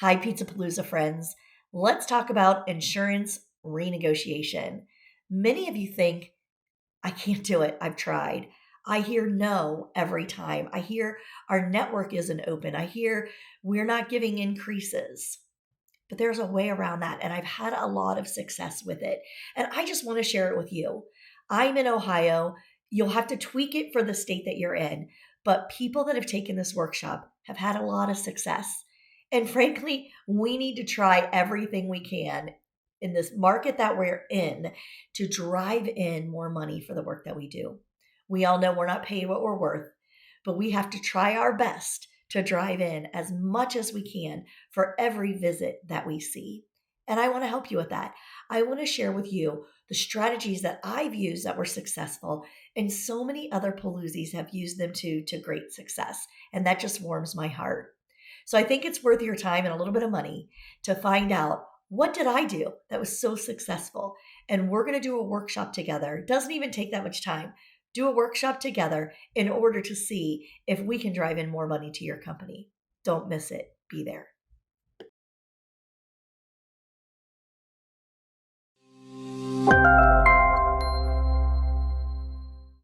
Hi, Pizza Palooza friends. Let's talk about insurance renegotiation. Many of you think, I can't do it. I've tried. I hear no every time. I hear our network isn't open. I hear we're not giving increases. But there's a way around that, and I've had a lot of success with it. And I just want to share it with you. I'm in Ohio. You'll have to tweak it for the state that you're in, but people that have taken this workshop have had a lot of success. And frankly, we need to try everything we can in this market that we're in to drive in more money for the work that we do. We all know we're not paid what we're worth, but we have to try our best to drive in as much as we can for every visit that we see. And I want to help you with that. I want to share with you the strategies that I've used that were successful, and so many other Paloozis have used them to great success. And that just warms my heart. So I think it's worth your time and a little bit of money to find out, what did I do that was so successful? And we're going to do a workshop together. It doesn't even take that much time. Do a workshop together in order to see if we can drive in more money to your company. Don't miss it. Be there.